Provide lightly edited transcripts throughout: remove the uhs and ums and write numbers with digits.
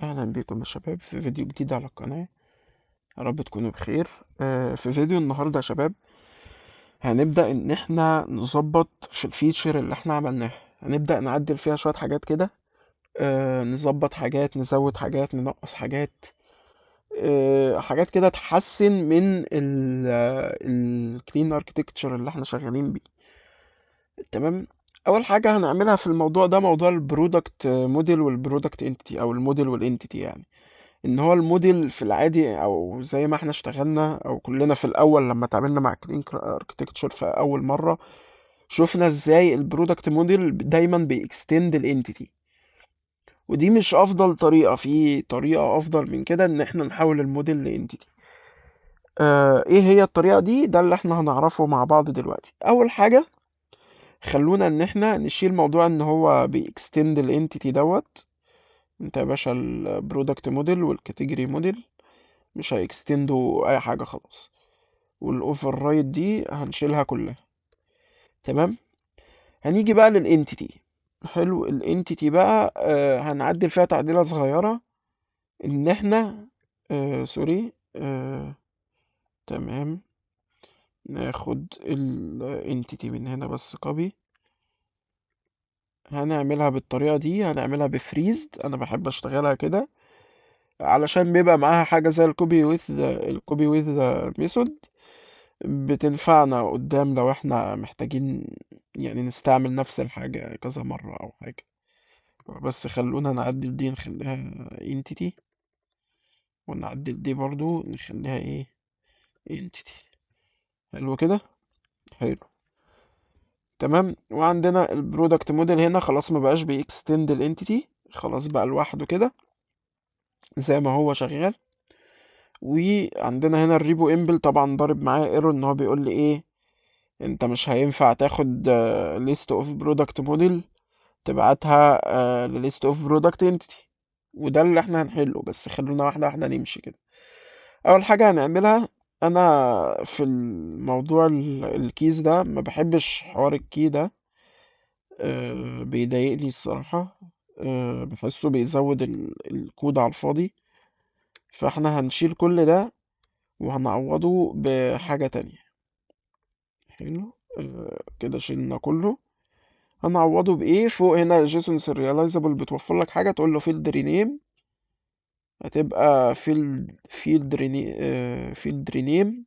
اهلا بكم يا شباب في فيديو جديد على القناة. يا رب تكونوا بخير. في فيديو النهاردة يا شباب هنبدأ ان احنا نظبط في الفيتشر اللي احنا عملناها. هنبدأ نعدل فيها شوية حاجات كده. نظبط حاجات، نزود حاجات، ننقص حاجات. حاجات كده تحسن من الكلين اركتكتشر اللي احنا شغالين بيه. تمام. اول حاجة هنعملها في الموضوع ده موضوع البرودكت موديل والبرودكت انتيتي او الموديل والانتيتي يعني. ان هو الموديل في العادي او زي ما احنا اشتغلنا او كلنا في الاول لما اتعاملنا مع كلين اركتكتشر في اول مره، شفنا ازاي البرودكت موديل دايما بيكستند الانتيتي. ودي مش افضل طريقه، في طريقه افضل من كده ان احنا نحول الموديل لانتيتي. ايه هي الطريقه دي؟ ده اللي احنا هنعرفه مع بعض دلوقتي. اول حاجه خلونا ان احنا نشيل موضوع ان هو بيكستند الانتيتي دوت. انت يا باشا البرودكت موديل والكاتيجوري موديل مش هيكستندوا اي حاجه خلاص، والاوفر رايت دي هنشيلها كلها. تمام. هنيجي بقى للانتيتي. حلو. الانتيتي بقى هنعدل فيها تعديلة صغيرة ان احنا سوري. تمام. ناخد الانتيتي من هنا بس كوبي. هنعملها بالطريقة دي، هنعملها بفريزد. انا بحب اشتغلها كده علشان بيبقى معاها حاجة زي الكوبي ويز ميثود، بتنفعنا قدام لو احنا محتاجين يعني نستعمل نفس الحاجة كذا مرة أو حاجة. بس خلونا نعدل دي نخليها entity، ونعدل دي برضو نخليها ايه entity. حلو كده. حلو. تمام. وعندنا البرودكت موديل هنا خلاص ما بقاش بيكستند الانتيتي، خلاص بقى لوحده كده زي ما هو شغال. وعندنا هنا الريبو امبل طبعا ضارب معايا ايرور ان هو بيقول لي ايه، انت مش هينفع تاخد list of product model تبعتها لليست اوف برودكت انتيتي. وده اللي احنا هنحله، بس خلونا واحده واحده نمشي كده. اول حاجه هنعملها، انا في الموضوع الكيز ده ما بحبش حوار الكي ده. بيضايقني الصراحه. بحسه بيزود الكود على الفاضي. فاحنا هنشيل كل ده وهنعوضه بحاجه تانية. حلو. كده شيلنا كله. هنعوضه بايه؟ فوق هنا جيسون سيرياليزابل بتوفر لك حاجه تقول له فيلد رينيم. هتبقى فيلد رينيم.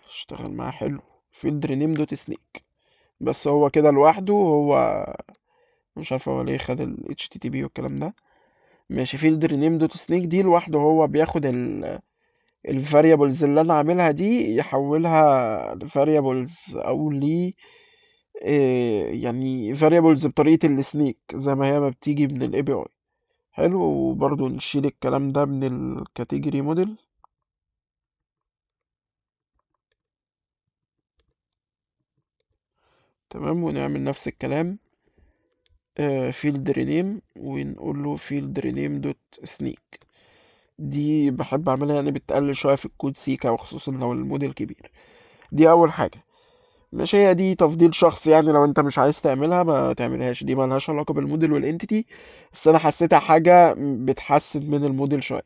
اشتغل معاه حلو. فيلد رينيم دوت سنيك. بس هو كده لوحده، هو مش عارف هو ليه خد ال HTTP والكلام ده. ماشي. فيلد رينيم دوت سنيك دي لوحده هو بياخد ال variables اللي انا عاملها دي يحولها ل variables او ل يعني variables بطريقة السنيك زي ما هي ما بتيجي من ال API. حلو. وبرضه نشيل الكلام ده من الكاتيجوري موديل. تمام. ونعمل نفس الكلام فيلد رينيم، ونقول له فيلد رينيم دوت سنيك. دي بحب اعملها يعني بتقلل شويه في الكود سيكا، وخصوصا لو الموديل كبير. دي اول حاجه. مش هي دي تفضيل شخصي يعني، لو انت مش عايز تعملها ما تعملهاش، دي ملهاش علاقه بالموديل والانتيتي. بس انا حسيتها حاجه بتحسن من الموديل شويه.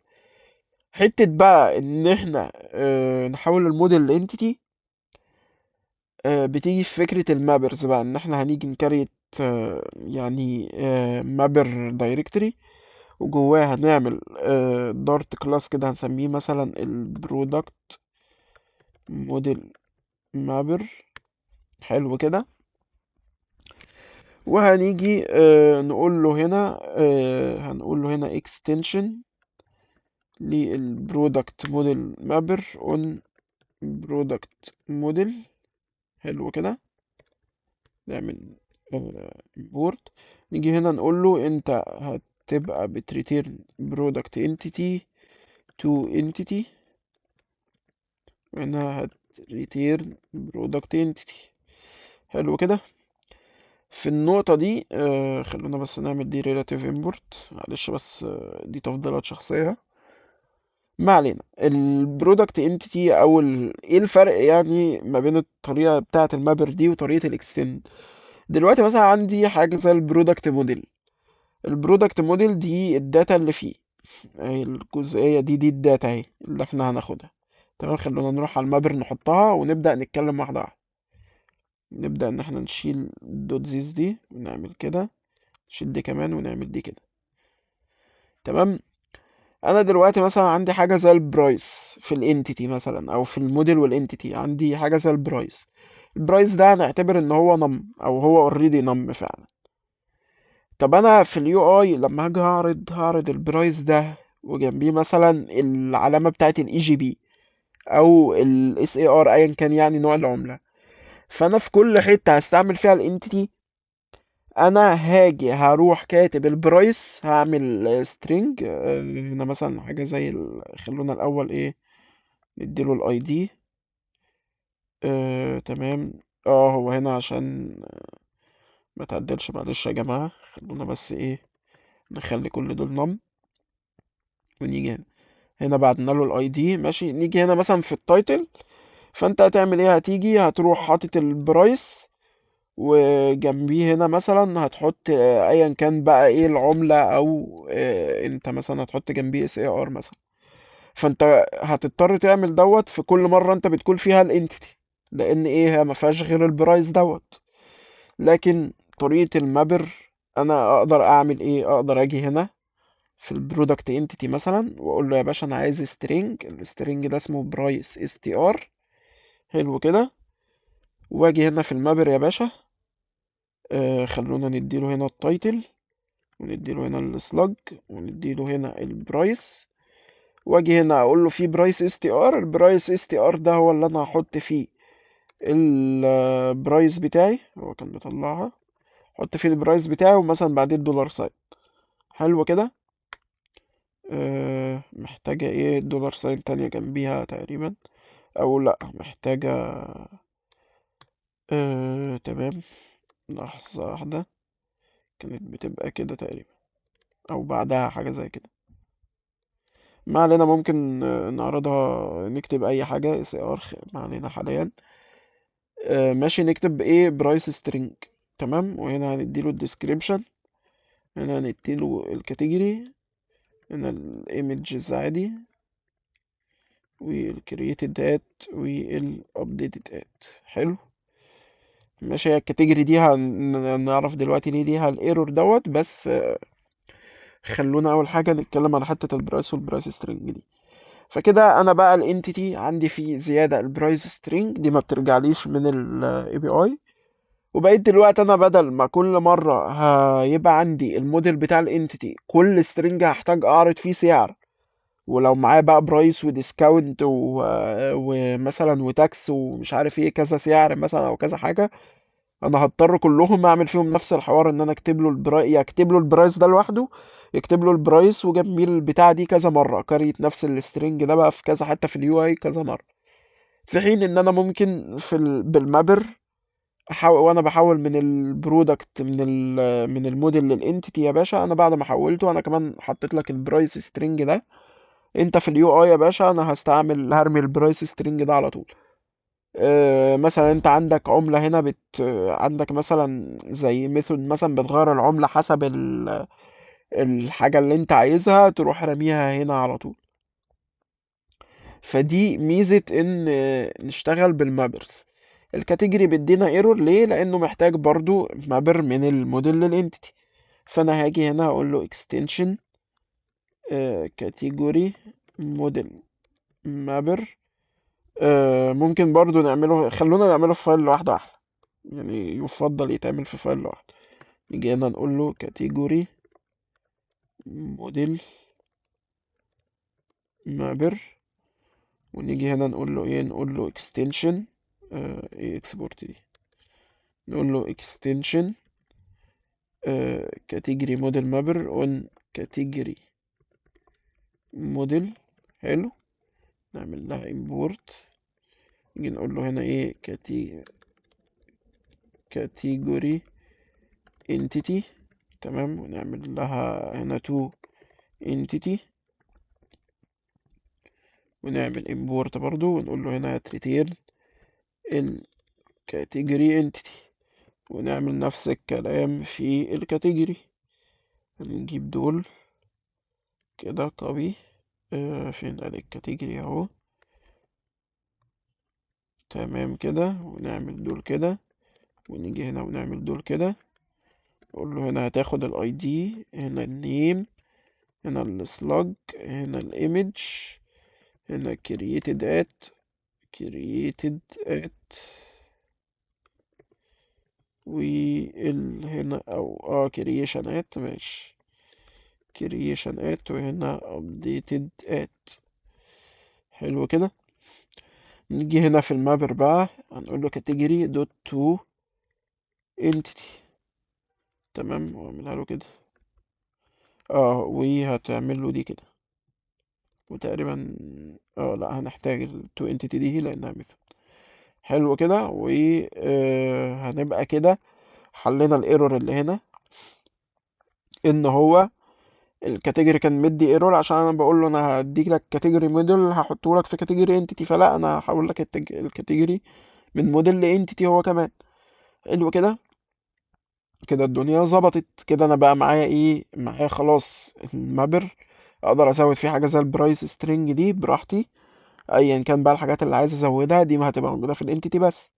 حته بقى ان احنا نحول الموديل لانتيتي. بتيجي في فكرة المابرز بقى، ان احنا هنيجي نكريت يعني مابر دايركتوري، وجواه هنعمل دارت كلاس كده هنسميه مثلا البرودكت موديل مابر. حلو كده. وهنيجي هنقول له هنا extension للبرودكت موديل مابر اون برودكت موديل. حلو كده. نعمل import. نيجي هنا نقول له انت هتبقى بتريتيرن product entity to entity، وهنا هتريتيرن product entity. حلو كده. في النقطة دي خلونا بس نعمل دي relative import، معلش بس دي تفضيلات شخصية. ما علينا. البرودكت انتيتي او ايه الفرق يعني ما بين الطريقة بتاعة المابر دي وطريقة الاكستند؟ دلوقتي مثلا عندي حاجة زي البرودكت موديل. البرودكت موديل دي الداتا اللي فيه، اهي الجزئية دي الداتا اهي اللي احنا هناخدها. تمام، خلونا نروح على المابر نحطها ونبدأ نتكلم واحدة واحدة. نبدأ ان احنا نشيل دوت زيز دي ونعمل كده، نشيل دي كمان ونعمل دي كده. تمام. انا دلوقتي مثلا عندي حاجة زي البرايس في الانتيتي مثلا، او في الموديل والانتيتي عندي حاجة زي البرايس. البرايس ده هنعتبر ان هو نم، او هو اوريدي نم فعلا. طب انا في اليو اي لما هاجي هعرض البرايس ده، وجنبيه مثلا العلامة بتاعت الاي جي بي او الاس اي ار ايا كان يعني نوع العملة. فانا في كل حتة هستعمل فيها الانتيتي، انا هاجي هروح كاتب البرايس، هعمل سترينج هنا مثلا حاجة زي خلونا الاول ايه، نديله الاي دي. تمام. هو هنا عشان ما تعدلش، معلش يا جماعة، خلونا بس ايه، نخلي كل دول نم. ونيجي هنا بعدنا له الاي دي، ماشي. نيجي هنا مثلا في التايتل، فانت هتعمل ايه، هتيجي هتروح حاطط البرايس، وجنبيه هنا مثلا هتحط ايا كان بقى ايه العملة، او انت مثلا هتحط جنبيه اس اي ار مثلا. فانت هتضطر تعمل دوت في كل مرة انت بتقول فيها الانتيتي، لان ايه، هي ما فيهاش غير البرايس دوت. لكن طريقة المابر، انا اقدر اعمل ايه، اقدر اجي هنا في البرودكت انتيتي مثلا واقول له يا باشا انا عايز سترينج، السترينج ده اسمه برايس اس تي ار. حلو كده. واجي هنا في المابر يا باشا، خلونا نديله هنا التايتل، ونديله هنا السلاج، ونديله هنا البرايس. واجي هنا اقول له في برايس اس تي ار، البرايس اس تي ار ده هو اللي انا هحط فيه البرايس بتاعي، هو كان بيطلعها، احط فيه البرايس بتاعي ومثلا بعدين الدولار ساين. حلو كده. محتاجة ايه، دولار ساين تانية جنبيها تقريبا، او لا محتاجة. تمام. لحظة واحدة، كانت بتبقى كده تقريبا، او بعدها حاجة زي كده. ما علينا، ممكن نعرضها، نكتب اي حاجة اس ار، ما علينا حاليا. ماشي، نكتب ايه، برايس سترينج. تمام. وهنا هنديله الديسكريبشن، هنا هنديله الكاتيجوري، هنا الايمجز عادي، والكرييتد ات، والابديتد ات. حلو. ماشي، هي الكاتيجوري دي هنعرف دلوقتي ليه ليها الايرور دوت، بس خلونا اول حاجة نتكلم عن حتة البرايس والبرايس سترينج دي. فكده انا بقى الانتيتي عندي فيه زيادة البرايس سترينج دي ما بترجعليش من الاي بي اي. وبقيت دلوقتي انا بدل ما كل مرة هيبقى عندي الموديل بتاع الانتيتي كل سترينج هحتاج اعرض فيه سعر، ولو معاه بقى برايس وديسكاونت ومثلا وتاكس ومش عارف ايه كذا سعر مثلا او كذا حاجة، انا هضطر كلهم اعمل فيهم نفس الحوار، ان انا اكتب له يكتب له البرايس ده لوحده، يكتب له البرايس وجنبيه البتاع دي كذا مرة، كريت نفس السترنج ده بقى في كذا حتة في اليو اي كذا مرة. في حين ان انا ممكن بالمابر احاول، وانا بحول من البرودكت من الموديل للانتيتي يا باشا، انا بعد ما حولته انا كمان حطيت لك البرايس سترنج ده. انت في اليو اي يا باشا انا هرمي البرايس سترنج ده على طول. مثلا انت عندك عملة هنا عندك مثلا زي ميثود مثلا بتغير العملة حسب الحاجة اللي انت عايزها، تروح رميها هنا على طول. فدي ميزة ان نشتغل بالمابرز. الكاتيجوري بيدينا ايرور ليه، لانه محتاج برضو مابر من الموديل للانتيتي. فانا هاجي هنا اقول له extension كاتيجوري موديل مابر. ممكن برضو خلونا نعمله في فايل لوحده احلى، يعني يفضل يتعمل في فايل لوحده. نيجي هنا نقول له كاتيجوري موديل مابر، ونيجي هنا نقول له ايه، نقول له extension ايه اكسبورت دي، نقول له extension category model mapper on category model. حلو. نعمل لها import. نيجي نقول له هنا ايه، category entity. تمام. ونعمل لها هنا to entity، ونعمل import برضو، ونقول له هنا return ال category entity، ونعمل نفس الكلام في الكاتيجوري. هنجيب دول كده كوبي. فين ادي الكاتيجوري اهو. تمام كده، ونعمل دول كده، ونيجي هنا ونعمل دول كده. نقول له هنا هتاخد الاي دي، هنا النيم، هنا السلاج، هنا الايمج، هنا created at هنا او creation at، ماشي creation at، وهنا updated at. حلو كده. نيجي هنا في المابر بقى، هنقول له category dot to entity. تمام، واعملها له كده. وهتعمل له دي كده. وتقريبا لا، هنحتاج ال to entity دي لانها ميثود. حلو كده. هنبقى كده حلينا الايرور اللي هنا، ان هو الكاتيجوري كان مدي ايرور عشان انا بقول له انا هديك لك كاتيجوري موديل هحطه لك في كاتيجوري انتيتي، فلا انا هحول لك الكاتيجوري من موديل لانتيتي هو كمان. حلو كده. كده الدنيا ظبطت كده. انا بقى معايا ايه؟ معايا خلاص المابر، اقدر ازود فيه حاجه زي البرايس سترينج دي براحتي. ايا كان بقى الحاجات اللي عايز ازودها دي ما هتبقى موجوده في الانتيتي بس.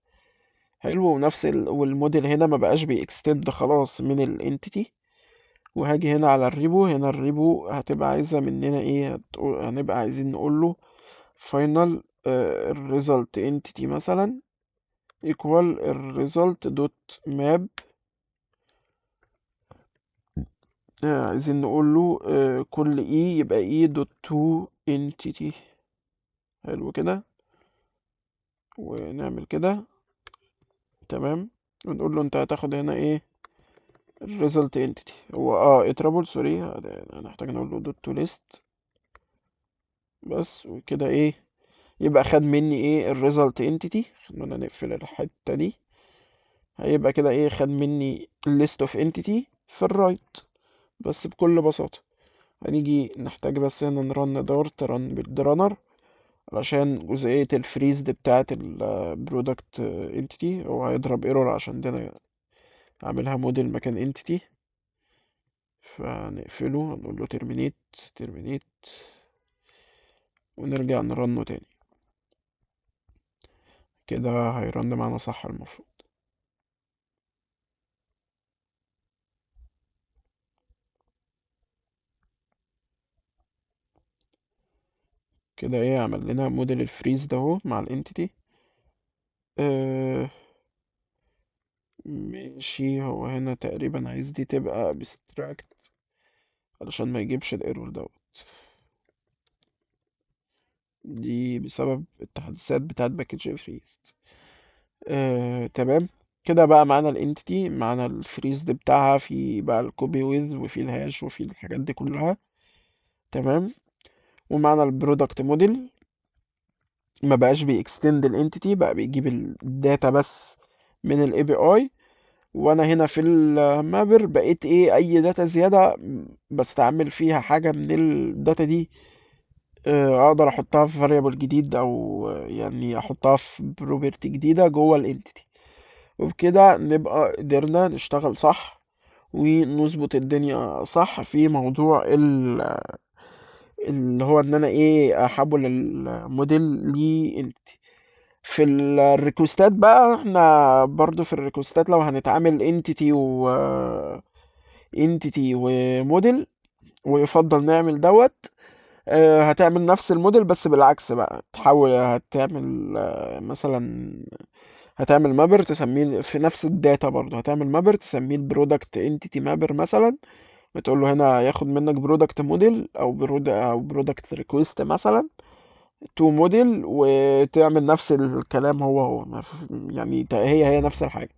حلو. والموديل هنا ما بقاش بيكستند خلاص من الانتيتي. وهاجي هنا على الريبو، هنا الريبو هتبقى عايزة مننا ايه؟ هنبقى عايزين نقول له final result entity مثلا equal result dot map. عايزين نقول له كل اي يبقى اي دوت to entity. حلو كده. ونعمل كده. تمام. ونقول له انت هتاخد هنا ايه؟ result entity. هو اترابل سوري، هنحتاج نقول له دوت to list بس. وكده ايه؟ يبقى خد مني ايه؟ الريزلت انتيتي. خلونا نقفل الحتة دي. هيبقى كده ايه؟ خد مني list of entity في الرايت بس بكل بساطة. هنيجي نحتاج بس هنا نرن دارت رن بالدرانر علشان جزئية الفريز دي بتاعة البرودكت انتيتي. هو هيضرب ايرور عشان دي انا عاملها موديل مكان انتيتي. فنقفله، هنقول له terminate ونرجع نرنه تاني. كده هيرن معانا صح المفروض. كده ايه؟ عمل لنا موديل الفريز ده اهو مع الانتيتي. آه ماشي. هو هنا تقريبا عايز دي تبقى abstract علشان ما يجيبش الايرور دوت. دي بسبب التحديثات بتاعت باكج فريز. تمام. كده بقى معانا الانتيتي، معانا الفريز دي بتاعها، في بقى الكوبي ويز وفي الهاش وفي الحاجات دي كلها. تمام. ومعانا البرودكت موديل، ما بقاش بيكستند الانتيتي، بقى بيجيب الداتا بس من الاي بي اي. وانا هنا في المابر بقيت ايه؟ اي داتا زيادة بستعمل فيها حاجة من الداتا دي، اقدر احطها في variable جديد او يعني احطها في property جديدة جوه الانتيتي. وبكده نبقى قدرنا نشتغل صح ونظبط الدنيا صح في موضوع اللي هو ان انا ايه؟ احول الموديل لانتيتي. في الريكوستات بقى، احنا برضو في الريكوستات لو هنتعامل انتيتي وموديل، ويفضل نعمل دوت. هتعمل نفس الموديل بس بالعكس بقى، تحاول هتعمل مثلا هتعمل مابر تسميه في نفس الداتا. برضه هتعمل مابر تسميه البرودكت انتيتي مابر مثلا، بتقول له هنا ياخد منك برودكت موديل او برودكت ريكوست مثلا تو موديل، وتعمل نفس الكلام هو يعني هي نفس الحاجة.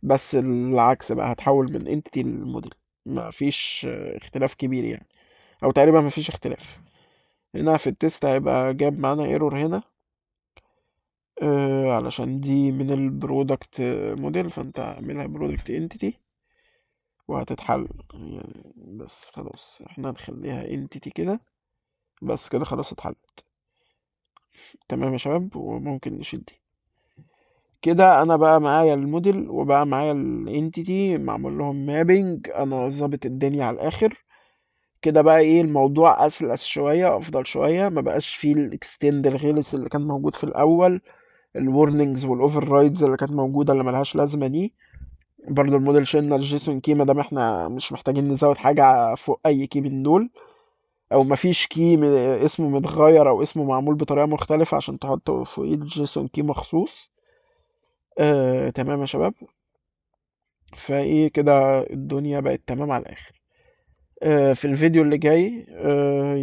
بس العكس بقى، هتحول من انتيتي لموديل. ما فيش اختلاف كبير يعني، او تقريبا ما فيش اختلاف. هنا في التست هيبقى جاب معانا ايرور هنا، علشان دي من البرودكت موديل، فانت اعملها برودكت انتيتي وهتتحل يعني. بس خلاص احنا هنخليها انتيتي كده. بس كده خلاص اتحلت. تمام يا شباب، وممكن نشيل دي. كده انا بقى معايا الموديل وبقى معايا الانتيتي معمول لهم مابينج، انا ظابط الدنيا على الاخر. كده بقى ايه الموضوع اسلس شويه، افضل شويه، ما بقاش فيه الاكستند الغلس اللي كان موجود في الاول، الورنينجز والاوفر رايدز اللي كانت موجوده اللي ملهاش لازمه دي. برضه الموديل شلنا الجيسون كي، ما دام احنا مش محتاجين نزود حاجه فوق اي كي من دول، او مفيش كي اسمه متغير او اسمه معمول بطريقه مختلفه عشان تحطه فوقيه الجيسون كي مخصوص. تمام يا شباب. فايه كده الدنيا بقت تمام على الاخر. في الفيديو اللي جاي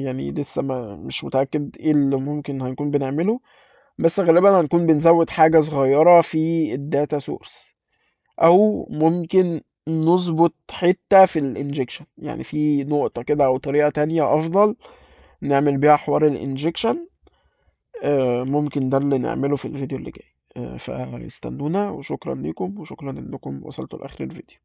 يعني لسه ما مش متأكد ايه اللي ممكن هنكون بنعمله، بس غالبا هنكون بنزود حاجة صغيرة في الداتا سورس، او ممكن نظبط حتة في الانجكشن، يعني في نقطة كده او طريقة تانية افضل نعمل بيها حوار الانجكشن. ممكن ده اللي نعمله في الفيديو اللي جاي. فاستنونا، وشكرا لكم، وشكرا انكم وصلتوا لاخر الفيديو.